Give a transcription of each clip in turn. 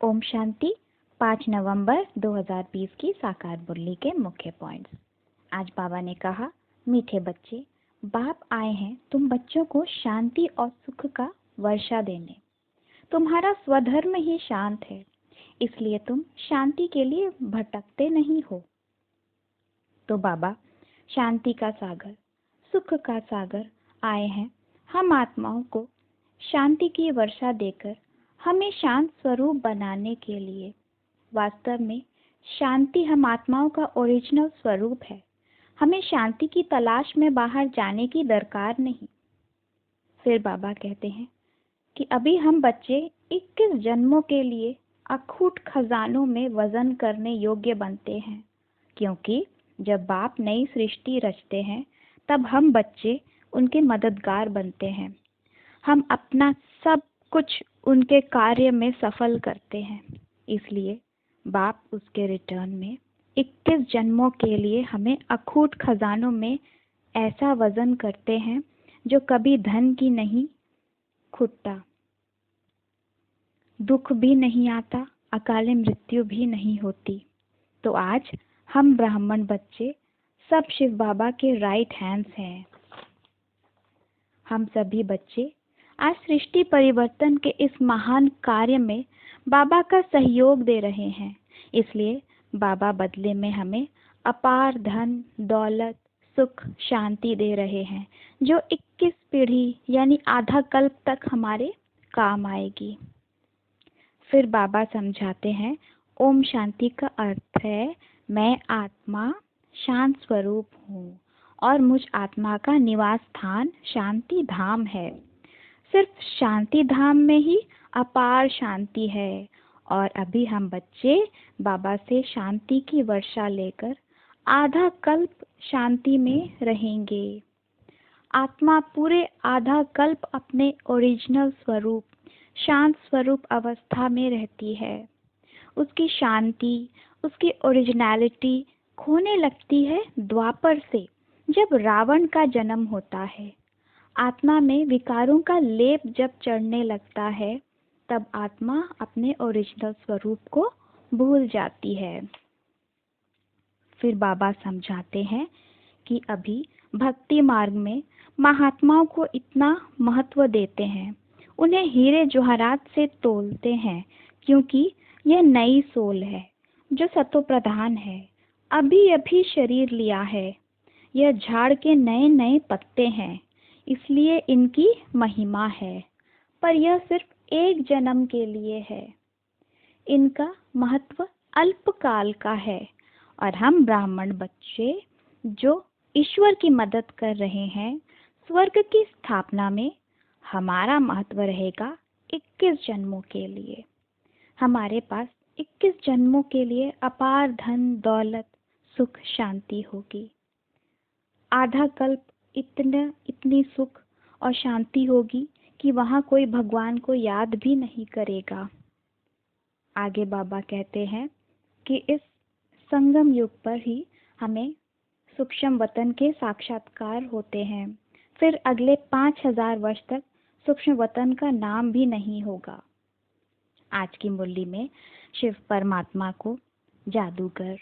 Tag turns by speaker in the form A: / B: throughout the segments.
A: ओम शांति। 5 नवंबर 2020 की साकार मुरली के मुख्य पॉइंट्स। आज बाबा ने कहा, मीठे बच्चे, बाप आए हैं तुम बच्चों को शांति और सुख का वर्षा देने। तुम्हारा स्वधर्म ही शांत है, इसलिए तुम शांति के लिए भटकते नहीं हो। तो बाबा शांति का सागर, सुख का सागर आए हैं हम आत्माओं को शांति की वर्षा देकर हमें शांत स्वरूप बनाने के लिए। वास्तव में शांति हम आत्माओं का ओरिजिनल स्वरूप है। हमें शांति की तलाश में बाहर जाने की दरकार नहीं। फिर बाबा कहते हैं कि अभी हम बच्चे 21 जन्मों के लिए अखूट खजानों में वजन करने योग्य बनते हैं, क्योंकि जब बाप नई सृष्टि रचते हैं तब हम बच्चे उनके मददगार बनते हैं। हम अपना सब कुछ उनके कार्य में सफल करते हैं। इसलिए बाप उसके रिटर्न में 21 जन्मों के लिए हमें अखूट खजानों में ऐसा वजन करते हैं जो कभी धन की नहीं खुटता, दुख भी नहीं आता, अकाले मृत्यु भी नहीं होती। तो आज हम ब्राह्मण बच्चे सब शिव बाबा के राइट हैंड्स हैं। हम सभी बच्चे आज सृष्टि परिवर्तन के इस महान कार्य में बाबा का सहयोग दे रहे हैं। इसलिए बाबा बदले में हमें अपार धन, दौलत, सुख, शांति दे रहे हैं, जो 21 पीढ़ी यानी आधा कल्प तक हमारे काम आएगी। फिर बाबा समझाते हैं, ओम शांति का अर्थ है मैं आत्मा शांत स्वरूप हूँ और मुझ आत्मा का निवास स्थान शांति धाम है। सिर्फ शांति धाम में ही अपार शांति है और अभी हम बच्चे बाबा से शांति की वर्षा लेकर आधा कल्प शांति में रहेंगे। आत्मा पूरे आधा कल्प अपने ओरिजिनल स्वरूप शांत स्वरूप अवस्था में रहती है। उसकी शांति, उसकी ओरिजिनलिटी खोने लगती है द्वापर से, जब रावण का जन्म होता है। आत्मा में विकारों का लेप जब चढ़ने लगता है, तब आत्मा अपने ओरिजिनल स्वरूप को भूल जाती है। फिर बाबा समझाते हैं कि अभी भक्ति मार्ग में महात्माओं को इतना महत्व देते हैं, उन्हें हीरे जवाहरात से तोलते हैं, क्योंकि यह नई सोल है जो सतो प्रधान है, अभी अभी शरीर लिया है। यह झाड़ के नए नए पत्ते हैं, इसलिए इनकी महिमा है, पर यह सिर्फ एक जन्म के लिए है। इनका महत्व अल्पकाल का है और हम ब्राह्मण बच्चे जो ईश्वर की मदद कर रहे हैं, स्वर्ग की स्थापना में हमारा महत्व रहेगा 21 जन्मों के लिए। हमारे पास 21 जन्मों के लिए अपार धन, दौलत, सुख, शांति होगी। आधा कल्प इतनी सुख और शांति होगी कि वहाँ कोई भगवान को याद भी नहीं करेगा। आगे बाबा कहते हैं कि इस संगम युग पर ही हमें सूक्ष्म वतन के साक्षात्कार होते हैं। फिर अगले 5000 वर्ष तक सूक्ष्म वतन का नाम भी नहीं होगा। आज की मुरली में शिव परमात्मा को जादूगर,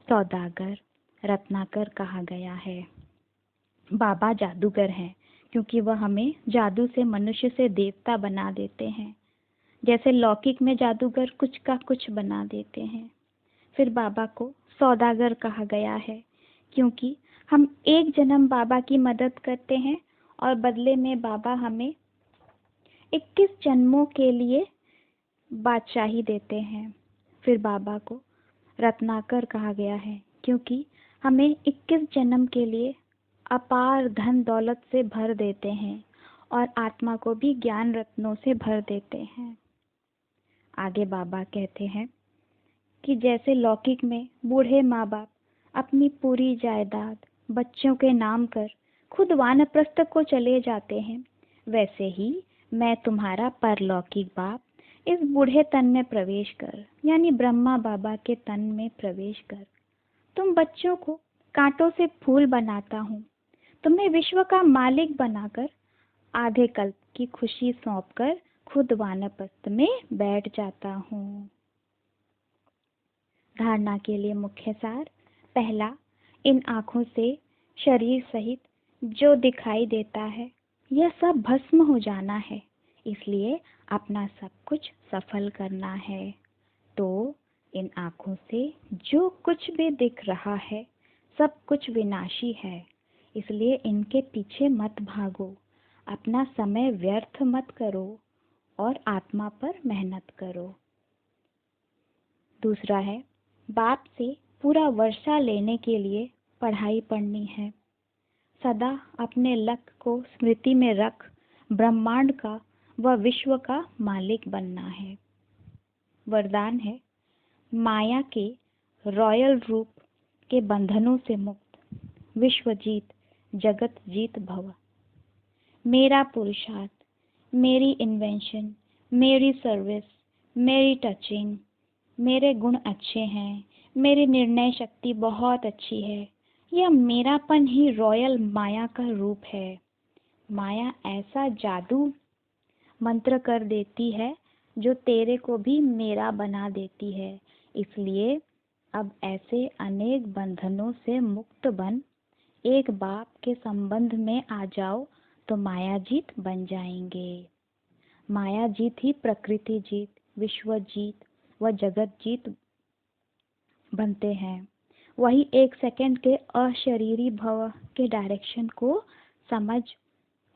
A: सौदागर, रत्नाकर कहा गया है। बाबा जादूगर हैं, क्योंकि वह हमें जादू से मनुष्य से देवता बना देते हैं। जैसे लौकिक में जादूगर कुछ का कुछ बना देते हैं। फिर बाबा को सौदागर कहा गया है, क्योंकि हम एक जन्म बाबा की मदद करते हैं और बदले में बाबा हमें 21 जन्मों के लिए बादशाही देते हैं। फिर बाबा को रत्नाकर कहा गया है, क्योंकि हमें 21 जन्म के लिए अपार धन दौलत से भर देते हैं और आत्मा को भी ज्ञान रत्नों से भर देते हैं। आगे बाबा कहते हैं कि जैसे लौकिक में बूढ़े माँ बाप अपनी पूरी जायदाद बच्चों के नाम कर खुद वानप्रस्थ को चले जाते हैं, वैसे ही मैं तुम्हारा परलौकिक बाप इस बूढ़े तन में प्रवेश कर, यानी ब्रह्मा बाबा के तन में प्रवेश कर, तुम बच्चों को कांटों से फूल बनाता हूँ। तुम्हें विश्व का मालिक बनाकर आधे कल्प की खुशी सौंपकर खुद वानप्रस्थ में बैठ जाता हूँ। धारणा के लिए मुख्य सार। पहला, इन आँखों से शरीर सहित जो दिखाई देता है यह सब भस्म हो जाना है, इसलिए अपना सब कुछ सफल करना है। तो इन आँखों से जो कुछ भी दिख रहा है सब कुछ विनाशी है, इसलिए इनके पीछे मत भागो, अपना समय व्यर्थ मत करो और आत्मा पर मेहनत करो। दूसरा है, बाप से पूरा वर्षा लेने के लिए पढ़ाई पढ़नी है। सदा अपने लक्ष्य को स्मृति में रख ब्रह्मांड का व विश्व का मालिक बनना है। वरदान है, माया के रॉयल रूप के बंधनों से मुक्त, विश्व जीत जगत जीत भव। मेरा पुरुषार्थ, मेरी इन्वेंशन, मेरी सर्विस, मेरी टचिंग, मेरे गुण अच्छे हैं, मेरी निर्णय शक्ति बहुत अच्छी है। यह मेरापन ही रॉयल माया का रूप है। माया ऐसा जादू मंत्र कर देती है जो तेरे को भी मेरा बना देती है। इसलिए अब ऐसे अनेक बंधनों से मुक्त बन एक बाप के संबंध में आ जाओ तो माया जीत बन जाएंगे। माया जीत ही प्रकृति जीत, विश्व जीत व जगत जीत बनते हैं। वही एक सेकंड के अशरीरी भव के डायरेक्शन को समझ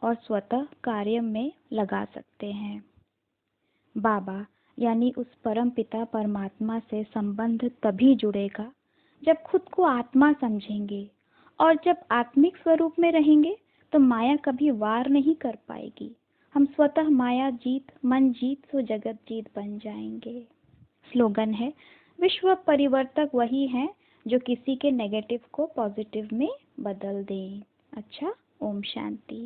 A: और स्वतः कार्य में लगा सकते हैं। बाबा यानी उस परम पिता परमात्मा से संबंध तभी जुड़ेगा जब खुद को आत्मा समझेंगे, और जब आत्मिक स्वरूप में रहेंगे तो माया कभी वार नहीं कर पाएगी। हम स्वतः माया जीत, मन जीत तो जगत जीत बन जाएंगे। स्लोगन है, विश्व परिवर्तक वही है जो किसी के नेगेटिव को पॉजिटिव में बदल दे। अच्छा, ओम शांति।